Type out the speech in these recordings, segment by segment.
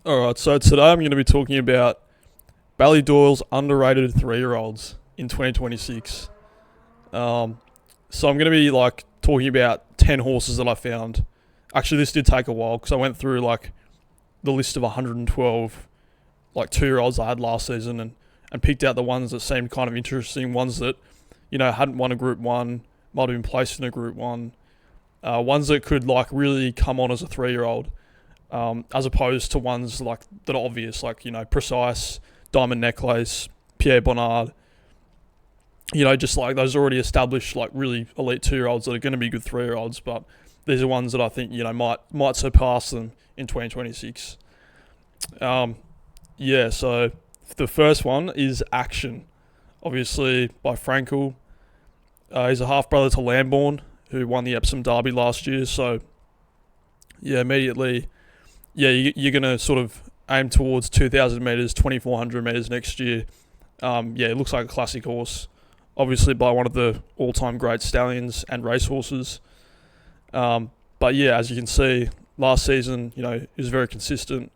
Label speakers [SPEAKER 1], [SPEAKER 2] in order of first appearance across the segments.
[SPEAKER 1] Alright, so today I'm going to be talking about Ballydoyle's underrated 3-year-olds in 2026. So I'm going to be talking about 10 horses that I found. Actually, this did take a while because I went through the list of 112 2-year-olds I had last season and picked out the ones that seemed kind of interesting, ones that, hadn't won a Group 1, might have been placed in a Group 1, ones that could really come on as a 3-year-old. As opposed to ones that are obvious, Precise, Diamond Necklace, Pierre Bonnard, just those already established, really elite 2-year-olds that are going to be good 3-year-olds, but these are ones that I think, might surpass them in 2026. So the first one is Action, obviously by Frankel. He's a half-brother to Lambourne, who won the Epsom Derby last year, so, immediately... you're going to sort of aim towards 2,000 metres, 2,400 metres next year. It looks like a classic horse, obviously by one of the all-time great stallions and racehorses. As you can see, last season, he was very consistent.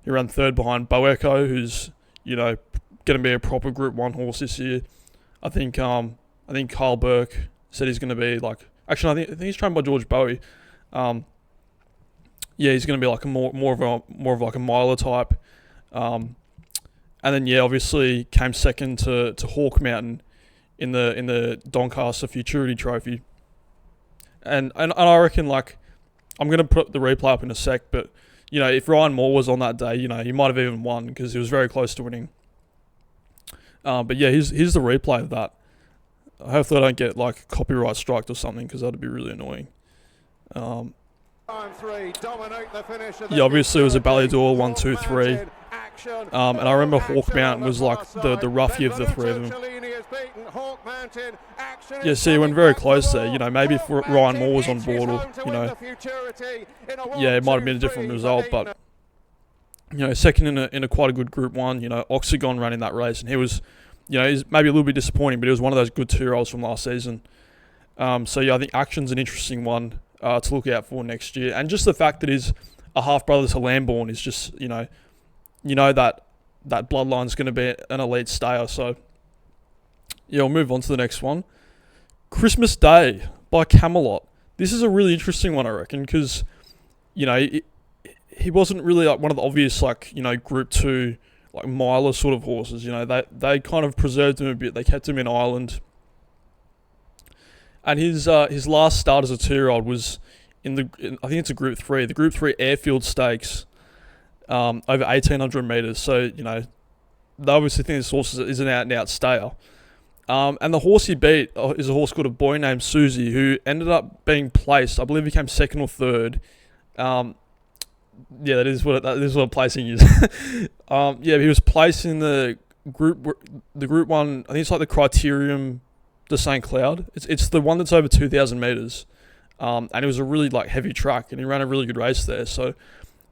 [SPEAKER 1] He ran third behind Boeco, who's, going to be a proper Group 1 horse this year. I think Carl Burke said he's going to be I think he's trained by George Bowie. He's going to be a more of a miler type. And then obviously came second to Hawk Mountain in the Doncaster Futurity Trophy. And I reckon I'm going to put the replay up in a sec, but if Ryan Moore was on that day, he might have even won because he was very close to winning. Here's the replay of that. Hopefully I don't get copyright striked or something because that'd be really annoying. Obviously it was a Ballydoyle 1, 2, 3. And I remember Hawk Mountain was the roughie of the three of them. He went very close there. Maybe if Ryan Moore was on board, or it might have been a different result. But second in a quite a good Group 1. Oxygon ran in that race, and he was, he's maybe a little bit disappointing, but he was one of those good 2-year-olds from last season. I think Action's an interesting one to look out for next year. And just the fact that he's a half-brother to Lambourne is just, that bloodline's going to be an elite stayer. So, we'll move on to the next one. Christmas Day by Camelot. This is a really interesting one, I reckon, because, he wasn't really one of the obvious, Group 2, miler sort of horses. They kind of preserved him a bit. They kept him in Ireland. And his last start as a 2-year-old was I think it's a Group 3, the Group 3 Airfield Stakes, over 1,800 metres. So, they obviously think this horse is an out-and-out stayer. And the horse he beat is a horse called A Boy Named Susie, who ended up being placed. I believe he came second or third. That is what placing is. He was placed in the Group 1. I think it's the Criterium de St. Cloud. It's the one that's over 2,000 metres. And it was a really heavy track, and he ran a really good race there. So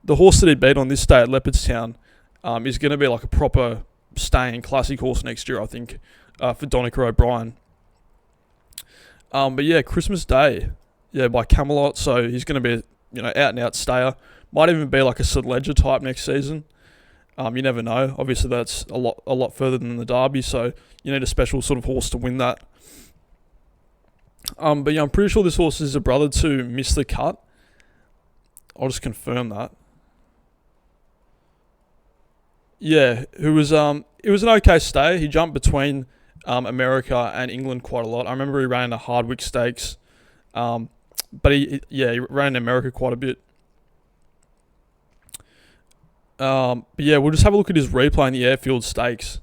[SPEAKER 1] the horse that he beat on this day at Leopardstown is going to be a proper staying classic horse next year, I think, for Donica O'Brien. Christmas Day, by Camelot. So he's going to be out and out stayer. Might even be a St. Ledger type next season. You never know. Obviously, that's a lot further than the Derby, so you need a special sort of horse to win that. I'm pretty sure this horse is a brother to Miss the Cut. I'll just confirm that. Who was it was an okay stay. He jumped between America and England quite a lot. I remember he ran in the Hardwick Stakes, but he ran in America quite a bit. We'll just have a look at his replay in the Airfield Stakes.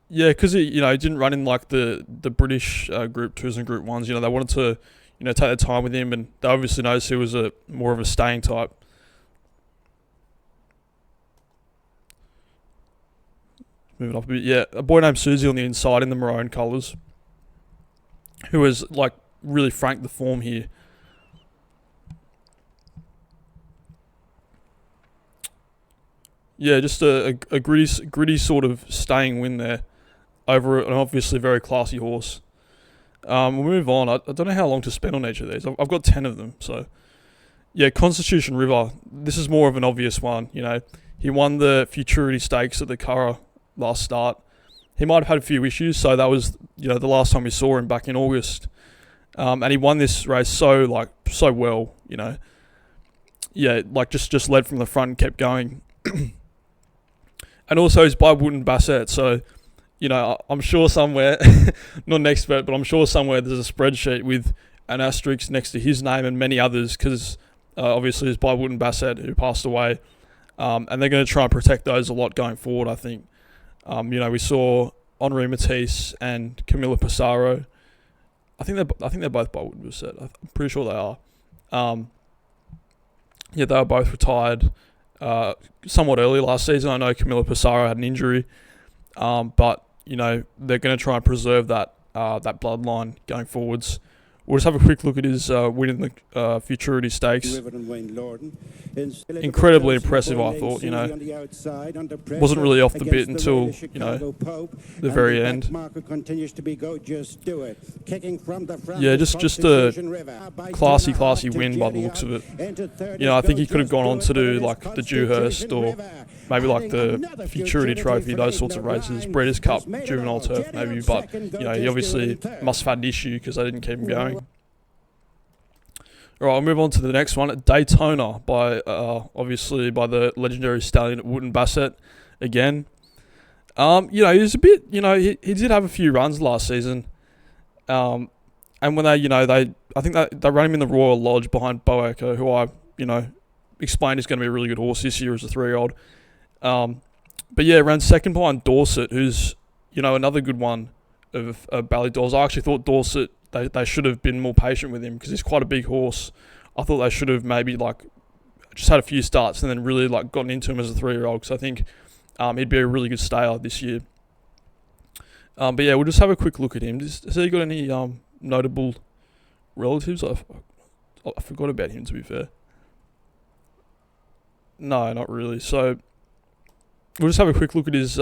[SPEAKER 1] Because he didn't run in the British Group 2s and Group 1s. They wanted to, take their time with him, and they obviously noticed he was more of a staying type. Moving up a bit, A Boy Named Susie on the inside in the maroon colours, who has really franked the form here. Just a gritty sort of staying win there over an obviously very classy horse. We'll move on. I don't know how long to spend on each of these. I've got 10 of them, so Yeah, Constitution River. This is more of an obvious one. He won the Futurity Stakes at the Curragh last start. He might have had a few issues, so that was the last time we saw him back in August. And he won this race so well. Yeah, just led from the front and kept going. And also he's by Wooden Bassett, so I'm sure somewhere, not an expert, but I'm sure somewhere there's a spreadsheet with an asterisk next to his name and many others, because obviously it's by Wooden Bassett, who passed away, and they're going to try and protect those a lot going forward, I think. We saw Henri Matisse and Camilla Pissarro. I think they're both by Wooden Bassett. I'm pretty sure they are. They were both retired somewhat early last season. I know Camilla Pissarro had an injury, but they're going to try and preserve that bloodline going forwards. We'll just have a quick look at his win in the Futurity Stakes. Incredibly impressive, I thought. Wasn't really off the bit until the very end. Yeah, just a classy win by the looks of it. I think he could have gone on to do like the Dewhurst or maybe like the Futurity Trophy, those sorts of races, Breeders' Cup, Juvenile Turf maybe. But he obviously must have had an issue because they didn't keep him going. All right, I'll move on to the next one. Daytona, by obviously by the legendary stallion at Wooden Bassett again. He was a bit, he did have a few runs last season. And when they I think they ran him in the Royal Lodge behind Bo Echo, who I, explained is going to be a really good horse this year as a 3-year-old. But yeah, ran second behind Dorset, who's, another good one of Ballydoyle. I actually thought Dorset, they should have been more patient with him because he's quite a big horse. I thought they should have maybe just had a few starts and then really gotten into him as a 3-year-old, because I think he'd be a really good stayer this year. But yeah, we'll just have a quick look at him. Has he got any notable relatives? I forgot about him, to be fair. No, not really. So we'll just have a quick look at his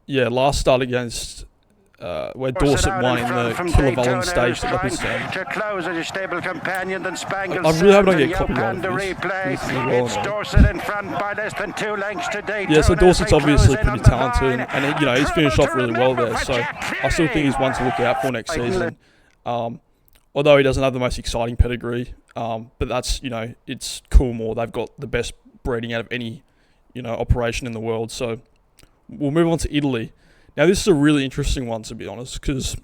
[SPEAKER 1] last start against where Dorset won in the Killavullen stage at Leopardstown. I really hope I don't get copyrighted for this. Dorset in front by less than 2 lengths to Daytona. Yeah, so Dorset's obviously pretty talented, and he's finished off really well there. So I still think he's one to look out for next season. Although he doesn't have the most exciting pedigree, but that's it's Coolmore. They've got the best breeding out of any operation in the world. So we'll move on to Italy. Now, this is a really interesting one, to be honest, because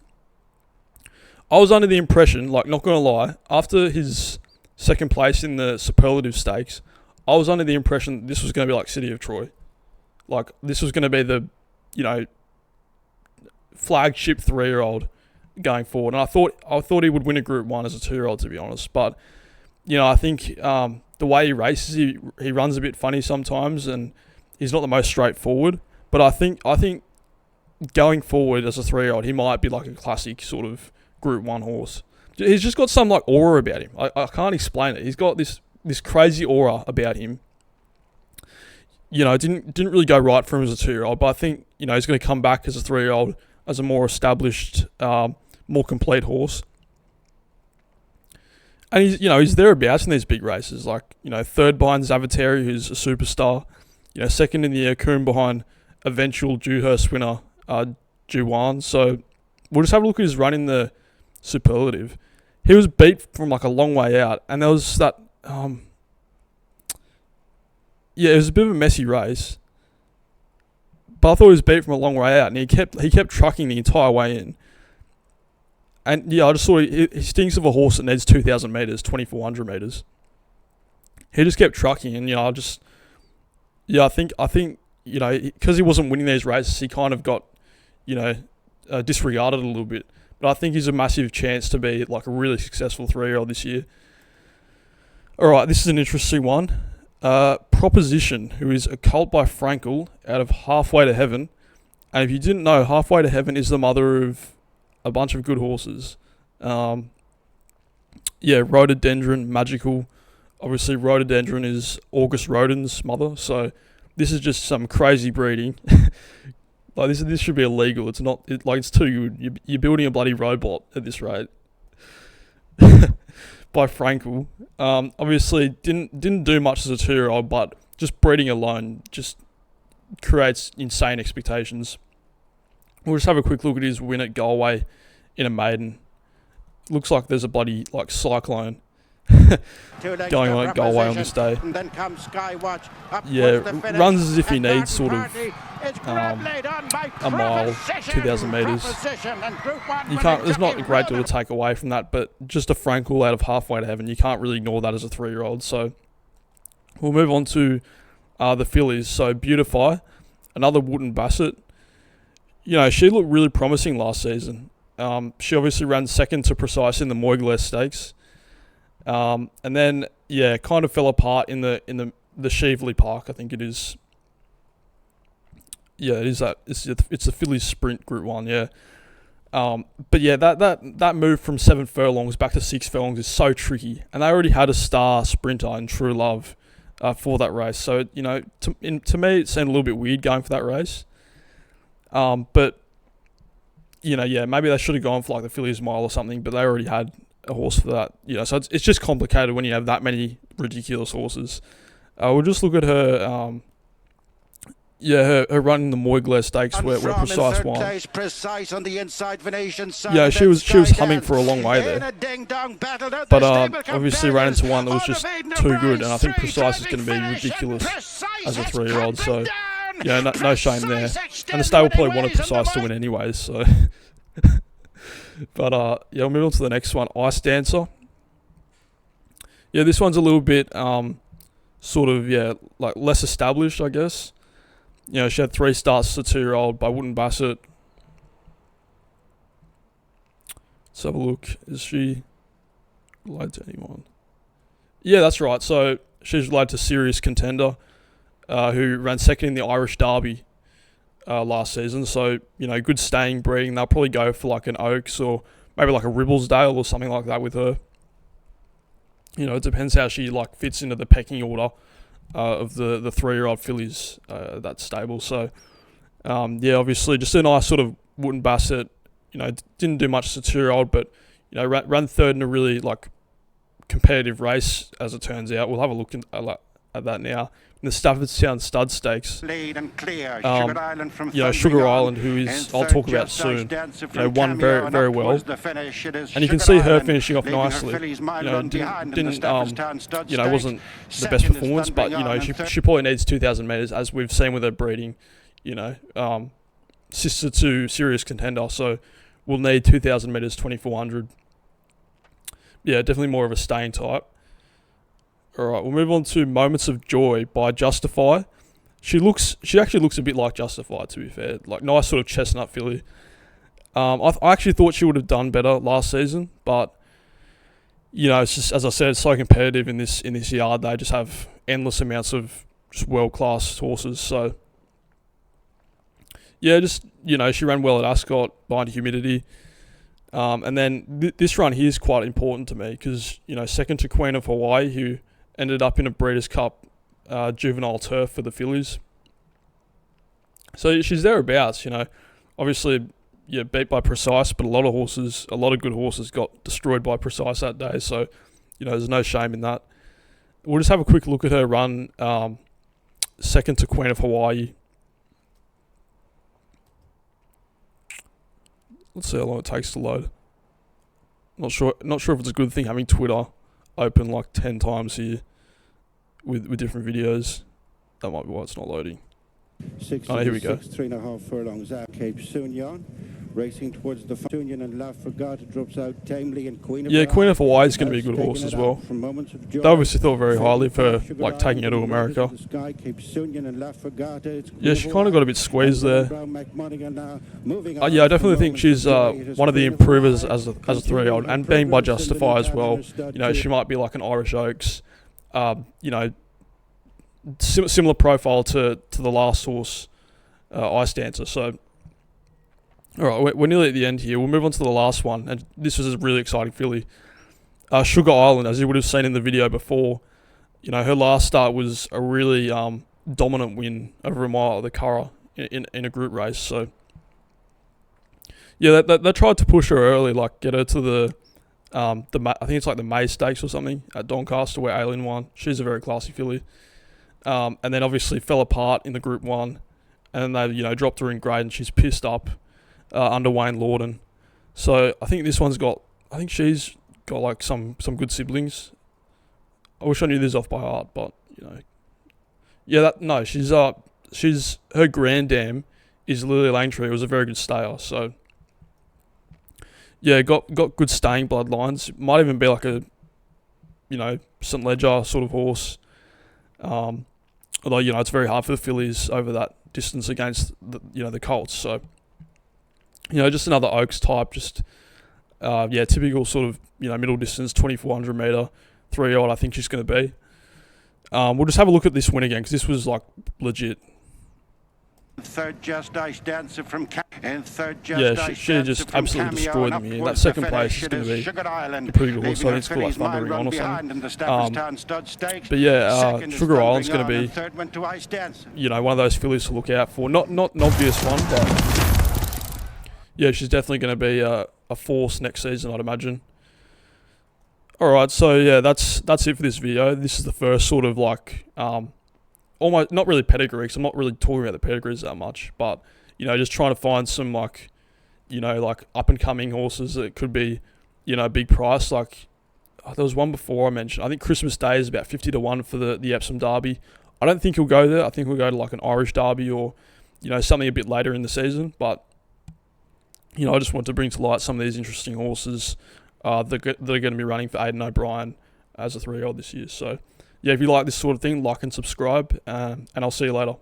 [SPEAKER 1] I was under the impression, not going to lie, after his second place in the Superlative Stakes, I was under the impression this was going to be like City of Troy. This was going to be the, flagship 3-year-old going forward. And I thought he would win a Group 1 as a 2-year-old, to be honest. But, I think the way he races, he runs a bit funny sometimes, and he's not the most straightforward. But I think going forward as a 3-year-old, he might be like a classic sort of Group 1 horse. He's just got some aura about him. I can't explain it. He's got this crazy aura about him. It didn't really go right for him as a 2-year-old, but I think he's going to come back as a 3-year-old as a more established, more complete horse. And he's thereabouts in these big races, third behind Zavateri, who's a superstar. Second in the Coombe behind eventual Dewhurst winner Juwan. So we'll just have a look at his run in the Superlative. He was beat from a long way out, and there was that it was a bit of a messy race, but I thought he was beat from a long way out, and he kept trucking the entire way in. And I just thought he stinks of a horse that needs 2,000 metres, 2,400 metres. He just kept trucking, and I think because he wasn't winning these races, he kind of got disregarded a little bit. But I think he's a massive chance to be a really successful 3-year-old this year. All right, this is an interesting one. Proposition, who is a colt by Frankel out of Halfway to Heaven. And if you didn't know, Halfway to Heaven is the mother of a bunch of good horses. Rhododendron, Magical. Obviously, Rhododendron is August Rodin's mother, so this is just some crazy breeding. This should be illegal. It's not. It's too good. You're building a bloody robot at this rate. by Frankel. Obviously didn't do much as a 2-year-old, but just breeding alone just creates insane expectations. We'll just have a quick look at his win at Galway in a maiden. Looks like there's a bloody like cyclone going on at Galway on this day. Yeah, runs as if he needs sort of a mile, 2,000 metres. You can't. There's not a great deal to take away from that, but just a Frankel out of halfway to heaven. You can't really ignore that as a 3-year-old. So we'll move on to the fillies. So Beautify, another Wooden Basset. You know, she looked really promising last season. She obviously ran second to Precise in the Moyglare Stakes. And then, yeah, kind of fell apart in the Shively Park, I think it is. Yeah, it is that. It's the Phillies Sprint Group 1, yeah. But yeah, that move from 7 furlongs back to 6 furlongs is so tricky. And they already had a star sprinter in True Love for that race. So, you know, to me, it seemed a little bit weird going for that race. But, you know, yeah, maybe they should have gone for like the Phillies Mile or something, but they already had a horse for that. You know, so it's just complicated when you have that many ridiculous horses. We'll just look at her, her run in the Moyglare Stakes where Precise won. Yeah, she was humming for a long way there. But obviously ran into one that was just too good, and I think Precise is going to be ridiculous as a 3-year-old, so yeah, no shame there. And the stable probably wanted Precise to win anyways, so. But yeah, we'll move on to the next one, Ice Dancer. Yeah, this one's a little bit sort of, yeah, like less established, I guess. You know, she had 3 starts as a 2-year-old by Wooden Basset. Let's have a look. Is she related to anyone? Yeah, that's right. So she's related to Serious Contender, who ran second in the Irish Derby last season. So, you know, good staying breeding. They'll probably go for like an Oaks or maybe like a Ribblesdale or something like that with her. You know, it depends how she like fits into the pecking order of the 3-year-old fillies that stable. So yeah, obviously just a nice sort of Wooden Basset. You know, didn't do much as a 2-year-old, but you know, ran third in a really like competitive race as it turns out. We'll have a look at that now. In the Staffordstown Stud Stakes,
[SPEAKER 2] lead and clear. Sugar Island from
[SPEAKER 1] you know, Sugar Island, who is I'll talk about soon, you know, won very very well, and you can see her finishing off nicely. You know, didn't you know, wasn't the best performance, but you know, she probably needs 2,000 metres as we've seen with her breeding. You know, sister to Serious Contender, so we'll need 2,000 metres, 2,400. Yeah, definitely more of a staying type. Alright, we'll move on to Moments of Joy by Justify. She actually looks a bit like Justify, to be fair. Like, nice sort of chestnut filly. I actually thought she would have done better last season, but, you know, it's just, as I said, it's so competitive in this yard. They just have endless amounts of just world-class horses, so. Yeah, just, you know, she ran well at Ascot, behind Humidity. And then this run here is quite important to me because, you know, second to Queen of Hawaii, who ended up in a Breeders' Cup juvenile turf for the fillies. So she's thereabouts, you know. Obviously, yeah, beat by Precise, but a lot of good horses got destroyed by Precise that day. So, you know, there's no shame in that. We'll just have a quick look at her run, second to Queen of Hawaii. Let's see how long it takes to load. Not sure if it's a good thing having Twitter open like 10 times here with different videos. That might be why it's not loading. Oh, here we go.
[SPEAKER 3] 3.5 furlongs out, Cape Sounion. Racing towards the Union and La Fragata drops out tamely, and Queen of Hawaii
[SPEAKER 1] is going to be a good horse as well. They obviously thought very highly of her, like taking her to America. Yeah, she kind of got a bit squeezed there. Yeah, I definitely think she's one of the improvers as a 3-year-old, and being by Justify as well. You know, she might be like an Irish Oaks. You know, similar profile to the last horse, Ice Dancer. So. Alright, we're nearly at the end here. We'll move on to the last one, and this was a really exciting filly. Sugar Island, as you would have seen in the video before, you know, her last start was a really dominant win over a mile at the Curragh in a group race. So, yeah, they tried to push her early, like get her to I think it's like the May Stakes or something at Doncaster where Aileen won. She's a very classy filly. And then obviously fell apart in the Group 1. And then they, dropped her in grade and she's pissed up under Wayne Lorden. So I think she's got like some good siblings. I wish I knew this off by heart, but yeah, she's her grandam is Lily Langtree. It was a very good stayer, so yeah, got good staying bloodlines. Might even be like a St Ledger sort of horse. Although it's very hard for the fillies over that distance against the colts. So just another Oaks type, just typical sort of middle distance, 2400 meter, 3-year-old. I think she's going to be. We'll just have a look at this win again because this was like legit.
[SPEAKER 2] Third Just Ice Dancer from
[SPEAKER 1] she just absolutely destroyed them here. That second place is going to be a pretty good horse. So I think it's called like Thundering On or something. But yeah, Sugar Island's going to be one of those fillies to look out for. Not an obvious one, but yeah, she's definitely going to be a force next season, I'd imagine. Alright, so yeah, that's it for this video. This is the first sort of like almost not really pedigree, because I'm not really talking about the pedigrees that much, but just trying to find some like up and coming horses that could be a big price. Like there was one before I mentioned. I think Christmas Day is about 50 to 1 for the Epsom Derby. I don't think he'll go there. I think we'll go to like an Irish Derby or something a bit later in the season. But I just want to bring to light some of these interesting horses that are going to be running for Aidan O'Brien as a 3-year-old this year. So yeah, if you like this sort of thing, like and subscribe, and I'll see you later.